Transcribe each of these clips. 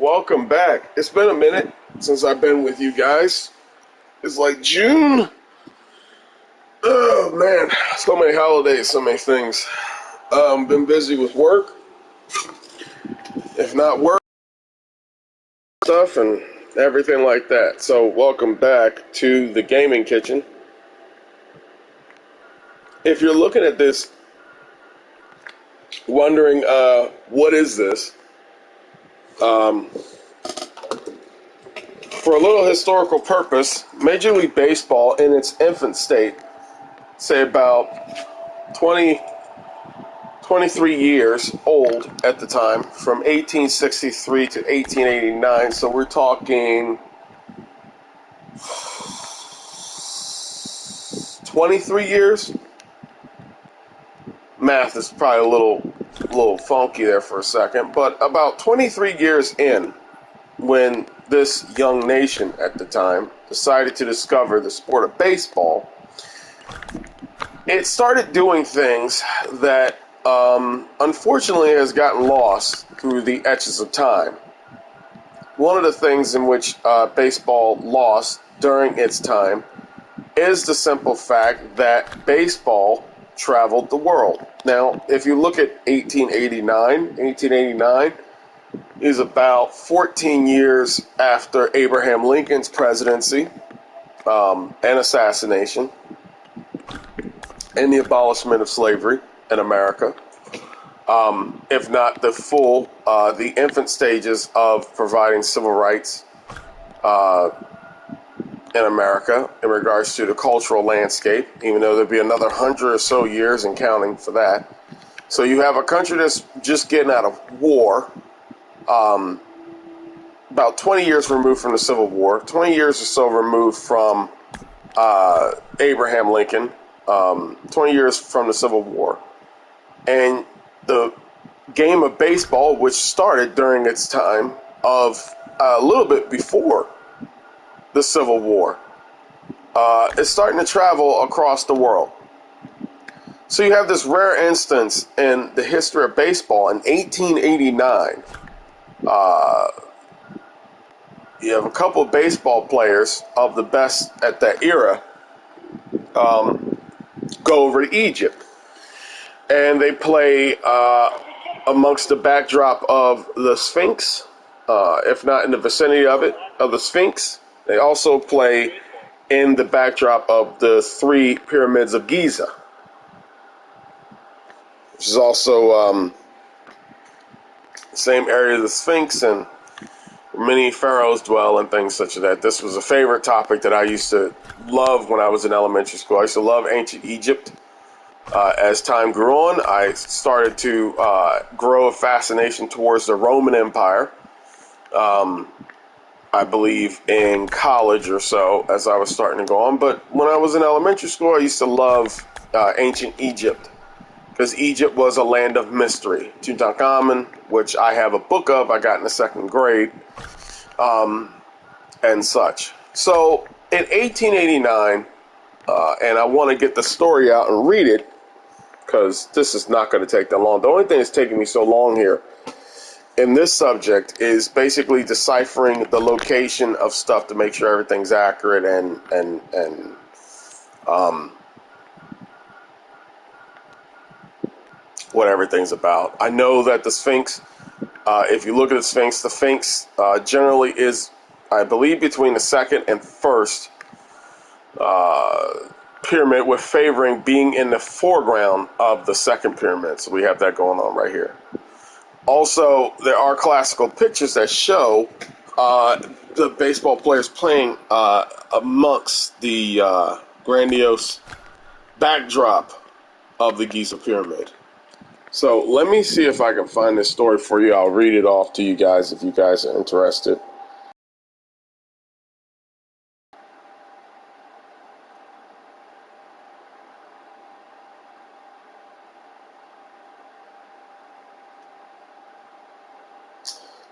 welcome back. It's been a minute since I've been with you guys. It's like June. Oh man, so many holidays, so many things. Been busy with work, if not work stuff and everything like that. So welcome back to the Gaming Kitchen. If you're looking at this, wondering, what is this? For a little historical purpose, Major League Baseball in its infant state, say about 23 years old at the time, from 1863 to 1889, so we're talking 23 years. Math is probably a little funky there for a second, but about 23 years in, when this young nation at the time decided to discover the sport of baseball, it started doing things that unfortunately has gotten lost through the etches of time. One of the things in which baseball lost during its time is the simple fact that baseball traveled the world. Now, if you look at 1889 is about 14 years after Abraham Lincoln's presidency and assassination and the abolishment of slavery in America, if not the infant stages of providing civil rights in America in regards to the cultural landscape, even though there'd be another 100 or so years and counting for that. So you have a country that's just getting out of war, about 20 years removed from the Civil War, 20 years or so removed from Abraham Lincoln, 20 years from the Civil War. And the game of baseball, which started during its time of a little bit before the Civil War, is starting to travel across the world. So you have this rare instance in the history of baseball in 1889. You have a couple of baseball players of the best at that era go over to Egypt. And they play amongst the backdrop of the Sphinx, if not in the vicinity of the Sphinx. They also play in the backdrop of the three pyramids of Giza, which is also the same area as the Sphinx and many pharaohs dwell and things such as that. This was a favorite topic that I used to love when I was in elementary school. I used to love ancient Egypt. As time grew on, I started to grow a fascination towards the Roman Empire, I believe in college or so as I was starting to go on. But when I was in elementary school, I used to love ancient Egypt because Egypt was a land of mystery. Tutankhamun, which I have a book of, I got in the second grade, and such. So in 1889, and I want to get the story out and read it, because this is not going to take that long. The only thing that's taking me so long here in this subject is basically deciphering the location of stuff to make sure everything's accurate and what everything's about. I know that the Sphinx, if you look at the Sphinx generally is, I believe, between the second and first pyramid, with favoring being in the foreground of the second pyramid. So we have that going on right here. Also, there are classical pictures that show the baseball players playing amongst the grandiose backdrop of the Giza pyramid. So let me see if I can find this story for you. I'll read it off to you guys if you guys are interested.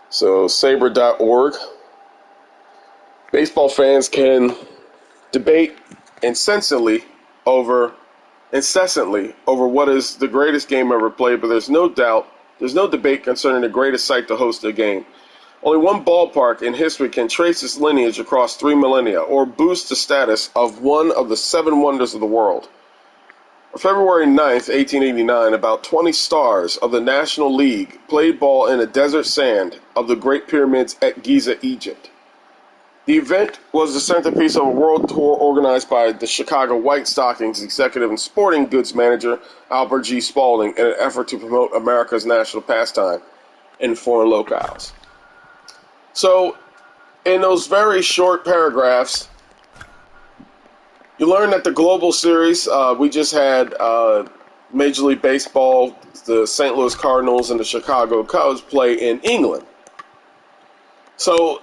So saber.org. Baseball fans can debate incessantly over what is the greatest game ever played, but there's no debate concerning the greatest site to host a game. Only one ballpark in history can trace its lineage across 3 millennia or boost the status of one of the 7 wonders of the world. On February 9th, 1889, about 20 stars of the National League played ball in the desert sand of the Great Pyramids at Giza, Egypt. The event was the centerpiece of a world tour organized by the Chicago White Stockings executive and sporting goods manager Albert G. Spaulding in an effort to promote America's national pastime in foreign locales. So, in those very short paragraphs, you learn that the Global Series, we just had Major League Baseball, the St. Louis Cardinals and the Chicago Cubs play in England. So,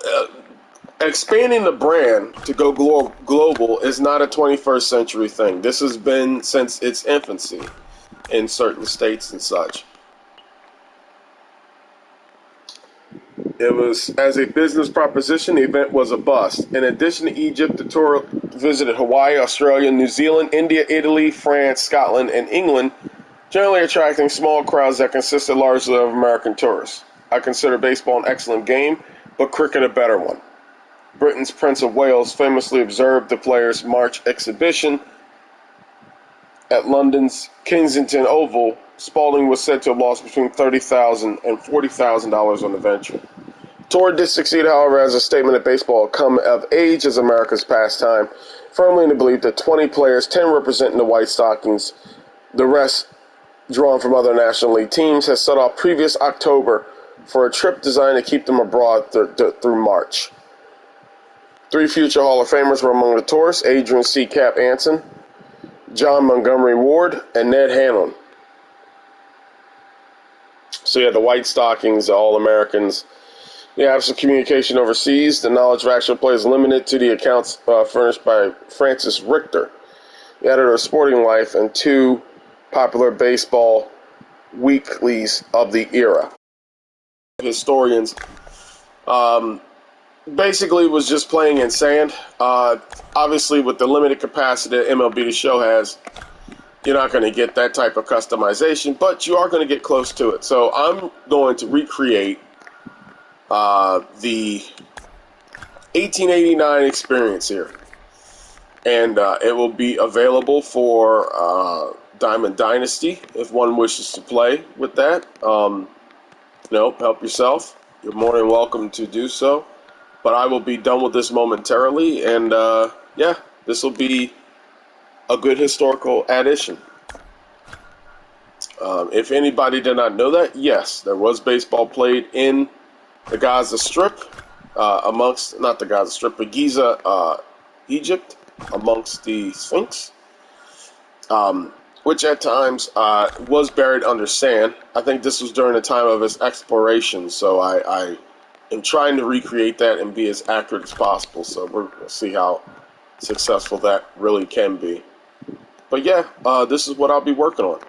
expanding the brand to go global is not a 21st century thing. This has been since its infancy in certain states and such. It was, as a business proposition, the event was a bust. In addition to Egypt, the tour visited Hawaii, Australia, New Zealand, India, Italy, France, Scotland, and England, generally attracting small crowds that consisted largely of American tourists. I consider baseball an excellent game, but cricket a better one. Britain's Prince of Wales famously observed the players' March exhibition at London's Kensington Oval. Spaulding was said to have lost between $30,000 and $40,000 on the venture. Tour did succeed, however, as a statement that baseball had come of age as America's pastime, firmly in the belief that 20 players, 10 representing the White Stockings, the rest drawn from other National League teams, had set off previous October for a trip designed to keep them abroad through March. 3 future Hall of Famers were among the tourists: Adrian C. Cap Anson, John Montgomery Ward, and Ned Hanlon. So you had the White Stockings, the All-Americans. The absence of communication overseas, the knowledge of actual players limited to the accounts furnished by Francis Richter, the editor of Sporting Life, and 2 popular baseball weeklies of the era. Historians basically was just playing in sand. Obviously, with the limited capacity that MLB The Show has, you're not going to get that type of customization, but you are going to get close to it. So I'm going to recreate the 1889 experience here, and it will be available for Diamond Dynasty if one wishes to play with that. Help yourself. You're more than welcome to do so, but I will be done with this momentarily, and this will be a good historical addition. If anybody did not know that, yes, there was baseball played in the Gaza Strip, not the Gaza Strip, but Giza, Egypt, amongst the Sphinx, which at times was buried under sand. I think this was during the time of its exploration, so I am trying to recreate that and be as accurate as possible, so we'll see how successful that really can be. But yeah, this is what I'll be working on.